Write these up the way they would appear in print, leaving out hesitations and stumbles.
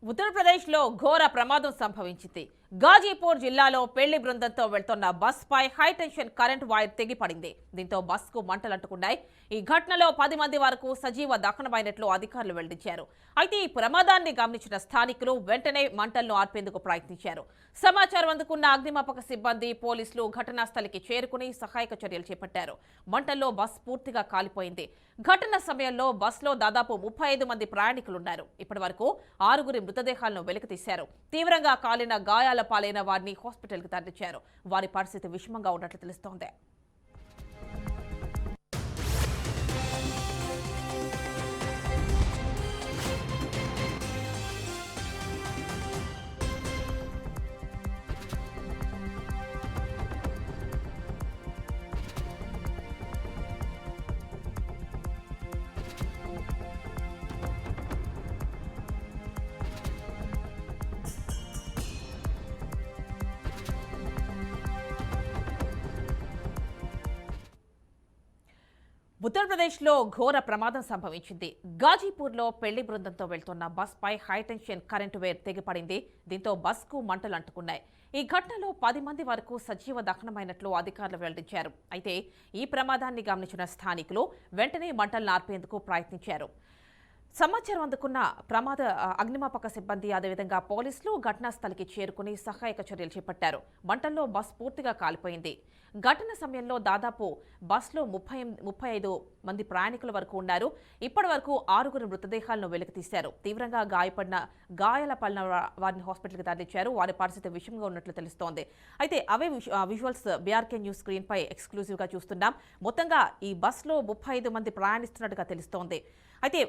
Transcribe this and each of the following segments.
ఉత్తరప్రదేశ్లో ఘోర ప్రమాదం సంభవించింది. గాజీపూర్ జిల్లాలో పెళ్లి బృందంతో వెళ్తున్న బస్పై హైటెన్షన్ కరెంట్ వైర్ తెగిపడింది. దీంతో బస్కు మంటలంటుకున్నాయి. ఈ ఘటనలో 10 మంది వరకు సజీవ దహనమైనట్లు అధికారులు వెల్లడించారు. అయితే ఈ ప్రమాదాన్ని గమనించిన స్థానికులు వెంటనే మంటలను ఆర్పేందుకు ప్రయత్నించారు. సమాచారం అందుకున్న అగ్నిమాపక సిబ్బంది, పోలీసులు ఘటనా స్థలికి చేరుకుని సహాయక చర్యలు చేపట్టారు. మంటల్లో బస్ పూర్తిగా కాలిపోయింది. ఘటన సమయంలో బస్లో దాదాపు 35 మంది ప్రయాణికులున్నారు. ఇప్పటి వరకు 6 మృతదేహాలను వెలికితీశారు. తీవ్రంగా కాలిన గాయాల పాలైన వారిని హాస్పిటల్కి తరలించారు. వారి పరిస్థితి విషమంగా ఉన్నట్లు తెలుస్తోంది. ఉత్తరప్రదేశ్లో ఘోర ప్రమాదం సంభవించింది. గాజీపూర్లో పెళ్లి బృందంతో వెళ్తున్న బస్పై హైటెన్షన్ కరెంటు వైర్ తెగిపడింది. దీంతో బస్కు మంటలు అంటుకున్నాయి. ఈ ఘటనలో 10 మంది వరకు సజీవ దహనమైనట్లు అధికారులు వెల్లడించారు. అయితే ఈ ప్రమాదాన్ని గమనించిన స్థానికులు వెంటనే మంటలను ఆర్పేందుకు ప్రయత్నించారు. సమాచారం అందుకున్న అగ్నిమాపక సిబ్బంది, అదేవిధంగా పోలీసులు ఘటనా స్థలికి చేరుకుని సహాయక చర్యలు చేపట్టారు. మంటల్లో బస్ పూర్తిగా కాలిపోయింది. ఘటన సమయంలో దాదాపు బస్లో 35 మంది ప్రయాణికుల వరకు ఉన్నారు. ఇప్పటి వరకు 6 మృతదేహాలను వెలికితీశారు. తీవ్రంగా గాయాల పడిన వారిని హాస్పిటల్కి తరలించారు. వారి పరిస్థితి విషమంగా ఉన్నట్లు తెలుస్తోంది. అయితే అవే విజువల్స్ బీఆర్కే న్యూస్ స్క్రీన్ పై ఎక్స్క్లూజివ్ గా చూస్తున్నాం. మొత్తంగా ఈ బస్లో 35 మంది ప్రయాణిస్తున్నట్టుగా తెలుస్తోంది. అయితే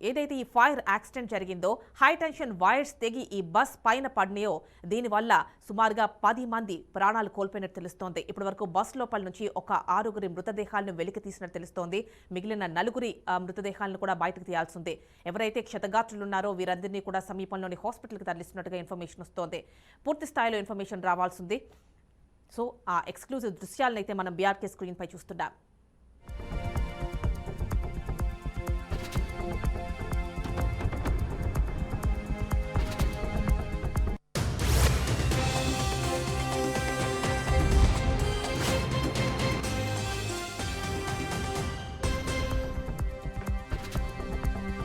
ఏదైతే ఈ ఫైర్ యాక్సిడెంట్ జరిగిందో, హై టెన్షన్ వైర్స్ తెగి ఈ బస్ పైన పడినాయో, దీనివల్ల సుమారుగా 10 మంది ప్రాణాలు కోల్పోయినట్టు తెలుస్తోంది. ఇప్పటి వరకు బస్ లోపల నుంచి ఒక 6 మృతదేహాలను వెలికి తీసినట్టు తెలుస్తోంది. మిగిలిన 4 మృతదేహాలను కూడా బయటకు తీయాల్సింది. ఎవరైతే క్షతగాత్రులున్నారో వీరందరినీ కూడా సమీపంలోని హాస్పిటల్కి తరలిస్తున్నట్టుగా ఇన్ఫర్మేషన్ వస్తోంది. పూర్తి స్థాయిలో ఇన్ఫర్మేషన్ రావాల్సింది. సో ఆ ఎక్స్క్లూజివ్ దృశ్యాలను అయితే మనం బీఆర్కే స్క్రీన్ పై చూస్తున్నాం.